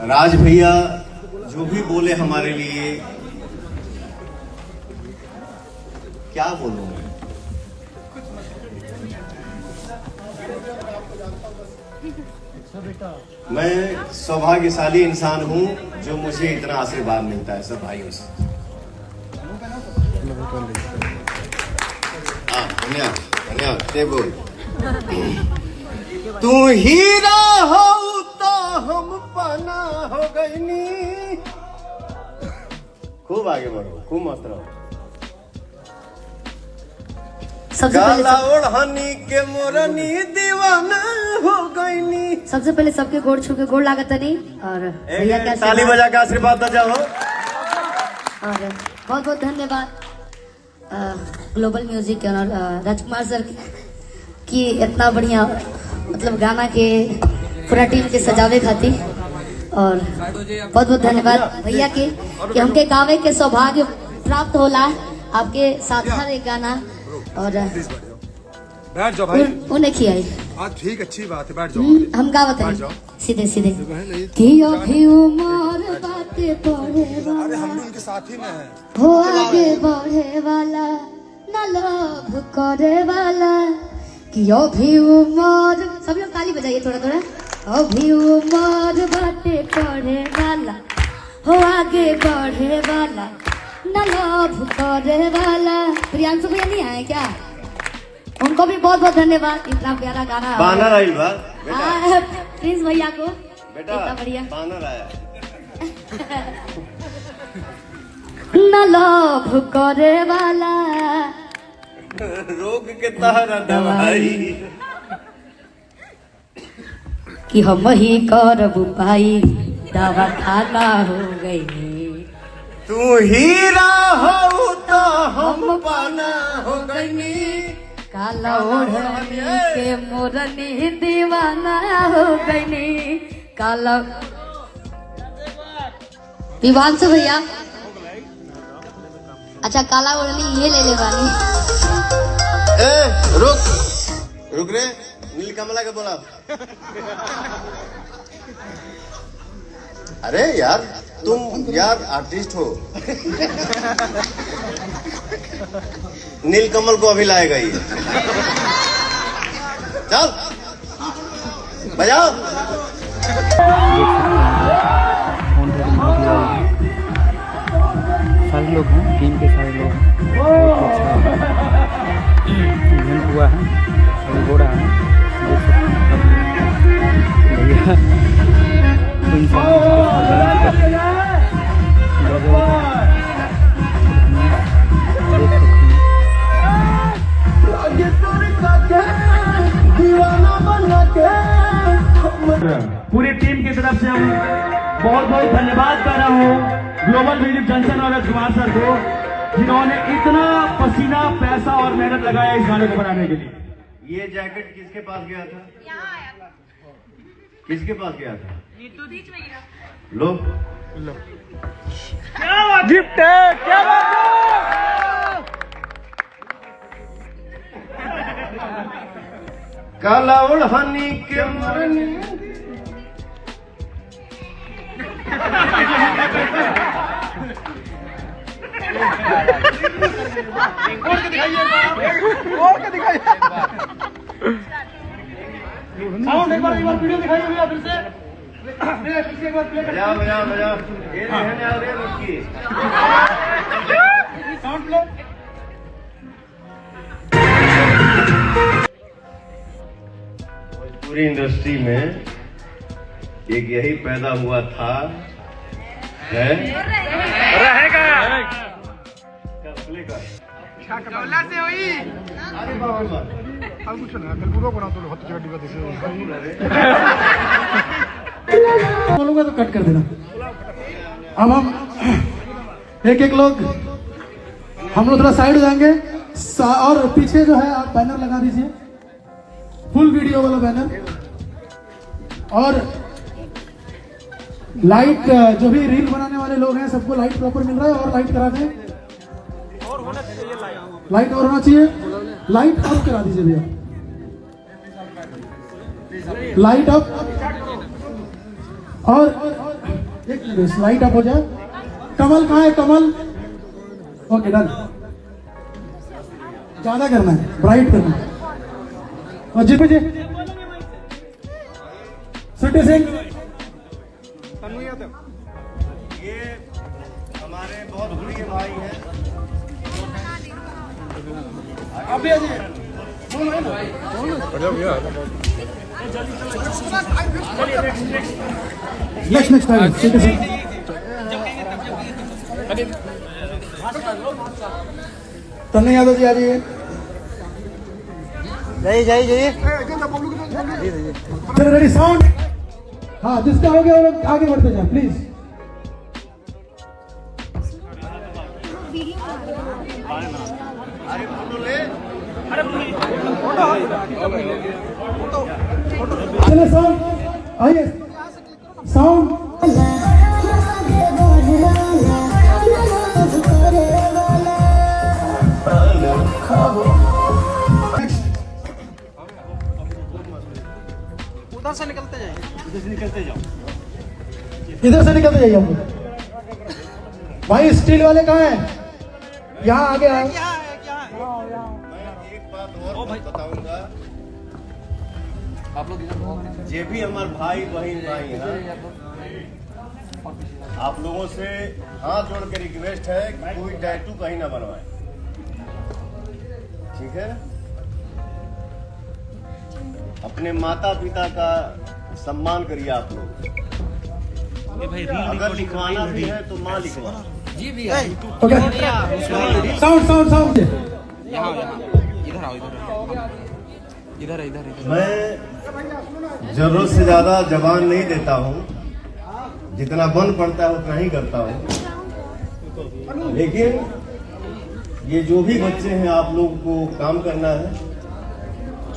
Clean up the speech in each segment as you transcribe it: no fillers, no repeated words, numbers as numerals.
राज भैया जो भी बोले हमारे लिए, क्या बोलूं मैं सौभाग्यशाली इंसान हूं जो मुझे इतना आशीर्वाद मिलता है सब भाइयों से। धन्यवाद धन्यवाद। बोल तू हीरा हो तो हम पाना हो गईनी। खूब आगे बढ़ो, खूब मस्त रहो। काला ओढ़नी के मोरनी दीवाना हो गईनी। सबसे पहले सबके गोड़ छू के गोड़ लागत नहीं और भैया का ताली बजा के आशीर्वाद दे जाओ। और बहुत बहुत धन्यवाद ग्लोबल म्यूजिक के राजकुमार सर की इतना बढ़िया मतलब गाना के पूरा टीम के सजावे खातिर। और बहुत बहुत धन्यवाद भैया के कि हमके गावे के सौभाग्य प्राप्त होला आपके साथ हर एक गाना। और बैठ जाओ भाई, उन्हें खियाई। हाँ ठीक, अच्छी बात है, बैठ जाओ। हम गावत हैं सीधे सीधे कियो भी उमर बातें पढ़े अरे हम वाला भी उनके साथ ही में हैं। हो आगे बढ़े वाला न लोभ करे वाला कियो भी उमर। सब लोग ताली बजाइए थोड़ा थोड़ा। अभी उमर बातें पढ़े वाला हो आगे बढ़े वाला न लोभ करे वाला। प्रियांशु भैया नहीं आए क्या? उनको भी बहुत बहुत धन्यवाद इतना प्यारा गाना। बानर आइल बा बेटा, प्रिंस भैया को बेटा इतना बढ़िया बानर आया। न लोभ करे वाला रोग के तहरा दवाई कि हम ही करब पाई दवा खाना हो गई। तू हीरा हो तो हम पाना हो गईनी। काला ओढ़नी के मोरनी दीवाना हो गईनी। काला विवांशु भैया अच्छा काला ओढ़नी ये ले ले वाली। ए रुक रुक रे, नीलकमला के बोला। अरे यार तुम यार आर्टिस्ट हो। नीलकमल को अभी लाएगा ये। चल बजाओ। सारे लोग हैं, टीम के सारे लोग हैं। बहुत अच्छा इवेंट हुआ है, अभी हो रहा है। भैया तो इंसान पूरी टीम की तरफ से हम बहुत बहुत धन्यवाद कर रहा हूँ ग्लोबल म्यूजिक जंक्शन और राजकुमार सर को, जिन्होंने इतना पसीना पैसा और मेहनत लगाया इस गाने को बनाने के लिए। ये जैकेट किसके पास गया था? किसके पास गया था? लो गिफ्ट है, क्या बात है। काला ओढ़नी के मोरनी एक बार वीडियो दिखाइए भैया फिर से। बजाओ बजाओ बजाओ। ये रहने आ रही है उसकी साउंड प्ले। पूरी इंडस्ट्री में एक यही पैदा हुआ था है रहेगा से हुई। अरे बाबा अब कुछ ना कल पूरा बना तो बहुत जगह दिखा दिसे बोलूंगा तो कट कर देना। अब हम एक एक लोग हम लोग थोड़ा साइड हो जाएंगे और पीछे जो है आप बैनर लगा दीजिए, फुल वीडियो वाला बैनर। और लाइट जो भी रील बनाने वाले लोग हैं सबको लाइट प्रॉपर मिल रहा है और लाइट करा दें। लाइट और होना चाहिए, लाइट ऑफ करा दीजिए भैया, लाइट ऑफ। और एक मिनट लाइट अप हो जाए। कमल कहाँ है कमल? Okay done. ज्यादा करना है, ब्राइट करना है। और जी जी सिटी सिंह ये हमारे बहुत प्रिय भाई हैं। Next time city Singh. तन्ने यादव जी आ जाइए। चलो रेडी साउंड। हाँ जिसका हो गया वो लोग आगे बढ़ते जाए प्लीज। चलो साउंड आइए साउंड। उधर से निकलते जाए। इधर से निकलते जाइए आप लोग। भाई स्टील वाले कहाँ हैं? यहाँ आगे आओ। मैं एक बात और बताऊंगा, ये भी हमारे भाई बहन भाई हैं। आप लोगों से हाथ जोड़ के रिक्वेस्ट है कि कोई टैटू कहीं ना बनवाए, ठीक है? अपने माता पिता का सम्मान करिए आप लोग। अगर लिखवाना भी है तो माँ लिखवा। Okay sound sound sound. इधर इधर मैं जरूरत से ज्यादा जबान नहीं देता हूँ, जितना बन पड़ता है उतना ही करता हूँ। लेकिन ये जो भी बच्चे हैं, आप लोग को काम करना है।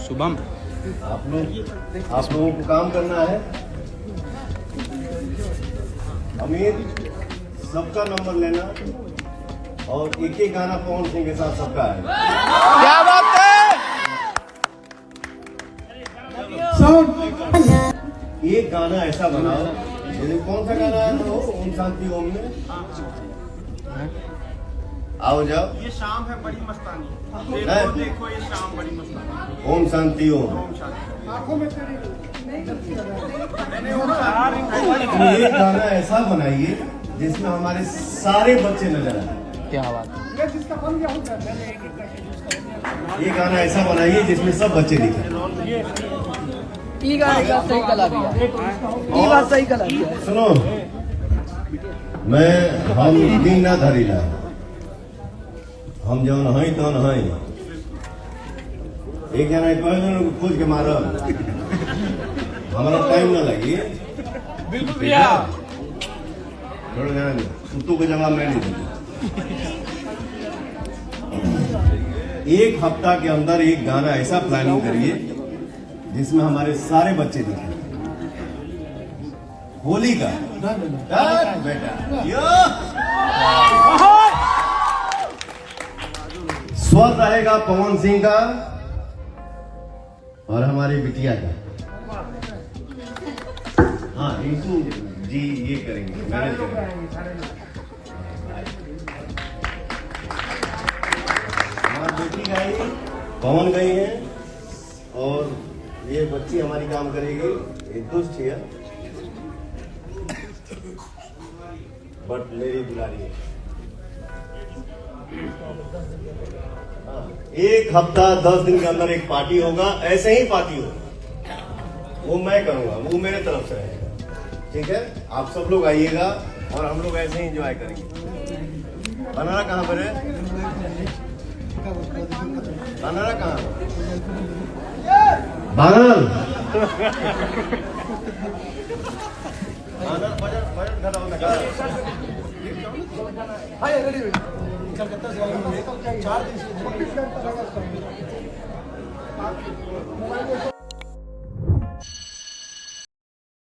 शुभम आप लोगों को काम करना है। अमीर सबका नंबर लेना और एक एक गाना पवन सिंह के साथ सबका है। क्या बात है। साउंड। एक गाना ऐसा बनाओ, जैसे कौन सा गाना है वो ओम शांति ओम में आओ जाओ। ये शाम है बड़ी मस्तानी। है? देखो ये शाम बड़ी मस्तानी। ओम शांति ओम। एक गाना ऐसा बनाइए जिसमें हमारे सारे बच्चे नजर आए। क्या बात है। ये गाना ऐसा बनाइए जिसमें सब बच्चे दिखे। ये बात सही कला दिया। ये बात सही कला दिया। सुनो, मैं हम दिन ना धरीला, हम जौन हई तौन हई। एक जना कहन खोज के मारब, हमारा टाइम ना लगी। बिल्कुल भैया। थोड़ा ध्यान दो, कुत्तों को जवाब मैं नहीं दूंगा। एक हफ्ता के अंदर एक गाना ऐसा प्लानिंग करिए जिसमें हमारे सारे बच्चे दिखे। होली का बेटा यो स्वर रहेगा पवन सिंह का और हमारी बिटिया का। हाँ रिंकू जी ये करेंगे, मैनेज करेंगे। हमारी बेटी गई, पवन गई है और ये बच्ची हमारी काम करेगी। ये दुष्ट है बट मेरी दुलारी है। हाँ, एक हफ्ता 10 दिन के अंदर एक पार्टी होगा, ऐसे ही पार्टी होगा। वो मैं करूंगा, वो मेरे तरफ से रहेगा, ठीक है? आप सब लोग आइएगा और हम लोग ऐसे ही एंजॉय करेंगे। बनाना कहाँ पर है? बनाना कहाँ? बानर बजट घटा होता है। कलकत्ता से 4 दिन से